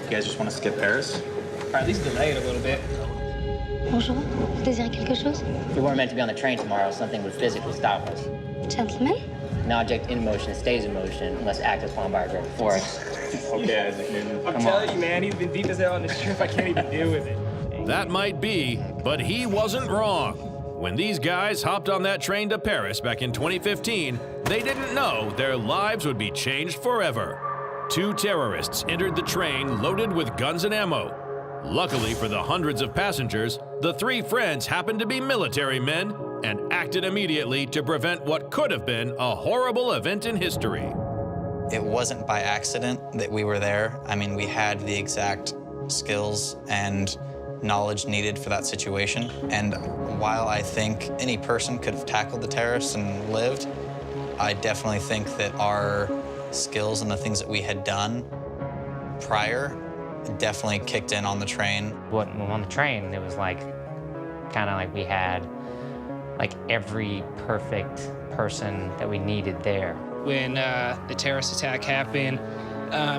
You guys just want to skip Paris? Or at least delay it a little bit. Bonjour, vous désirez quelque chose? If we weren't meant to be on the train tomorrow, something would physically stop us. Gentlemen? An object in motion stays in motion unless acted upon by a greater force. Okay, Isaac Newton. I'm telling you, man, he's been deep as hell on this trip. I can't even deal with it. That might be, but he wasn't wrong. When these guys hopped on that train to Paris back in 2015, they didn't know their lives would be changed forever. 2 terrorists entered the train loaded with guns and ammo. Luckily for the hundreds of passengers, the 3 friends happened to be military men and acted immediately to prevent what could have been a horrible event in history. It wasn't by accident that we were there. I mean, we had the exact skills and knowledge needed for that situation. And while I think any person could have tackled the terrorists and lived, I definitely think that our skills and the things that we had done prior definitely kicked in on the train. When on the train, it was like, kind of like we had like every perfect person that we needed there. When the terrorist attack happened,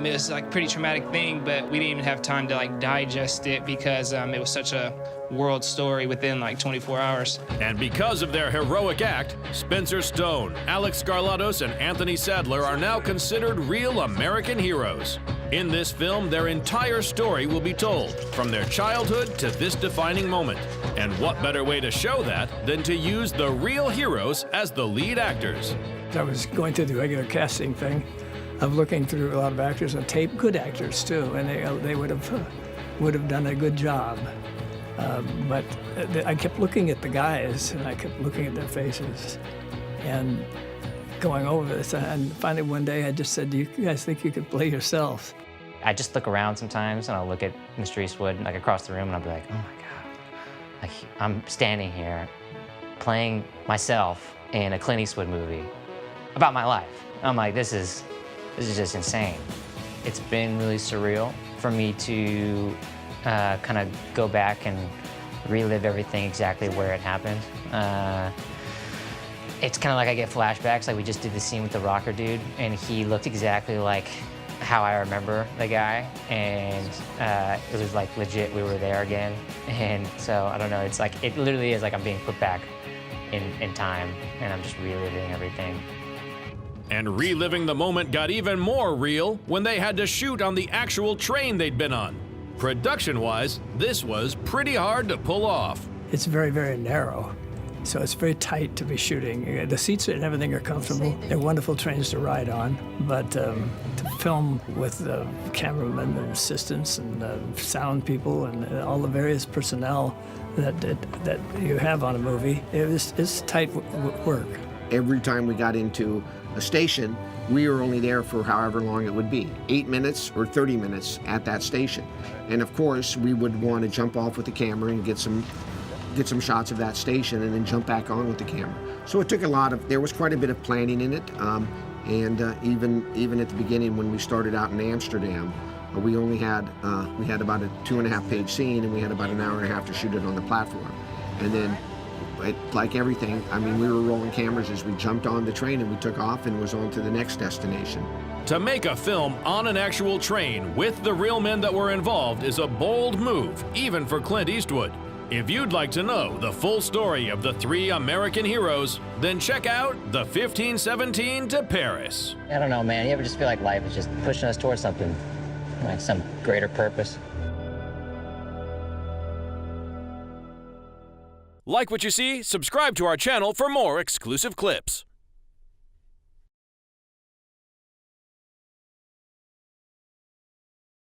it was like a pretty traumatic thing, but we didn't even have time to like digest it because it was such a world story within like 24 hours. And because of their heroic act, Spencer Stone, Alex Skarlatos, and Anthony Sadler are now considered real American heroes. In this film, their entire story will be told, from their childhood to this defining moment. And what better way to show that than to use the real heroes as the lead actors? I was going through the regular casting thing of looking through a lot of actors on tape, good actors too, and they would have done a good job. But I kept looking at the guys, and I kept looking at their faces, and going over this. And finally one day I just said, "Do you guys think you could play yourselves?" I just look around sometimes, and I'll look at Mr. Eastwood like across the room, and I'll be like, oh my God, like I'm standing here playing myself in a Clint Eastwood movie about my life. I'm like, this is just insane. It's been really surreal for me to kind of go back and relive everything exactly where it happened. It's kind of like I get flashbacks, like we just did the scene with the rocker dude, and he looked exactly like how I remember the guy, and it was like legit, we were there again. And so, I don't know, it's like, it literally is like I'm being put back in time, and I'm just reliving everything. And reliving the moment got even more real when they had to shoot on the actual train they'd been on. Production-wise, this was pretty hard to pull off. It's very, very narrow, so it's very tight to be shooting. The seats and everything are comfortable. They're wonderful trains to ride on, but to film with cameramen and assistants and sound people and all the various personnel that you have on a movie, it's tight work. Every time we got into a station, we were only there for however long it would be, 8 minutes or 30 minutes at that station. And of course, we would want to jump off with the camera and get some shots of that station and then jump back on with the camera. So it took there was quite a bit of planning in it. And even at the beginning when we started out in Amsterdam, we had about a 2.5 page scene, and we had about an hour and a half to shoot it on the platform. And then, like everything, I mean, we were rolling cameras as we jumped on the train and we took off and was on to the next destination. To make a film on an actual train with the real men that were involved is a bold move, even for Clint Eastwood. If you'd like to know the full story of the 3 American heroes, then check out the 1517 to Paris. I don't know, man. You ever just feel like life is just pushing us towards something, like some greater purpose? Like what you see? Subscribe to our channel for more exclusive clips.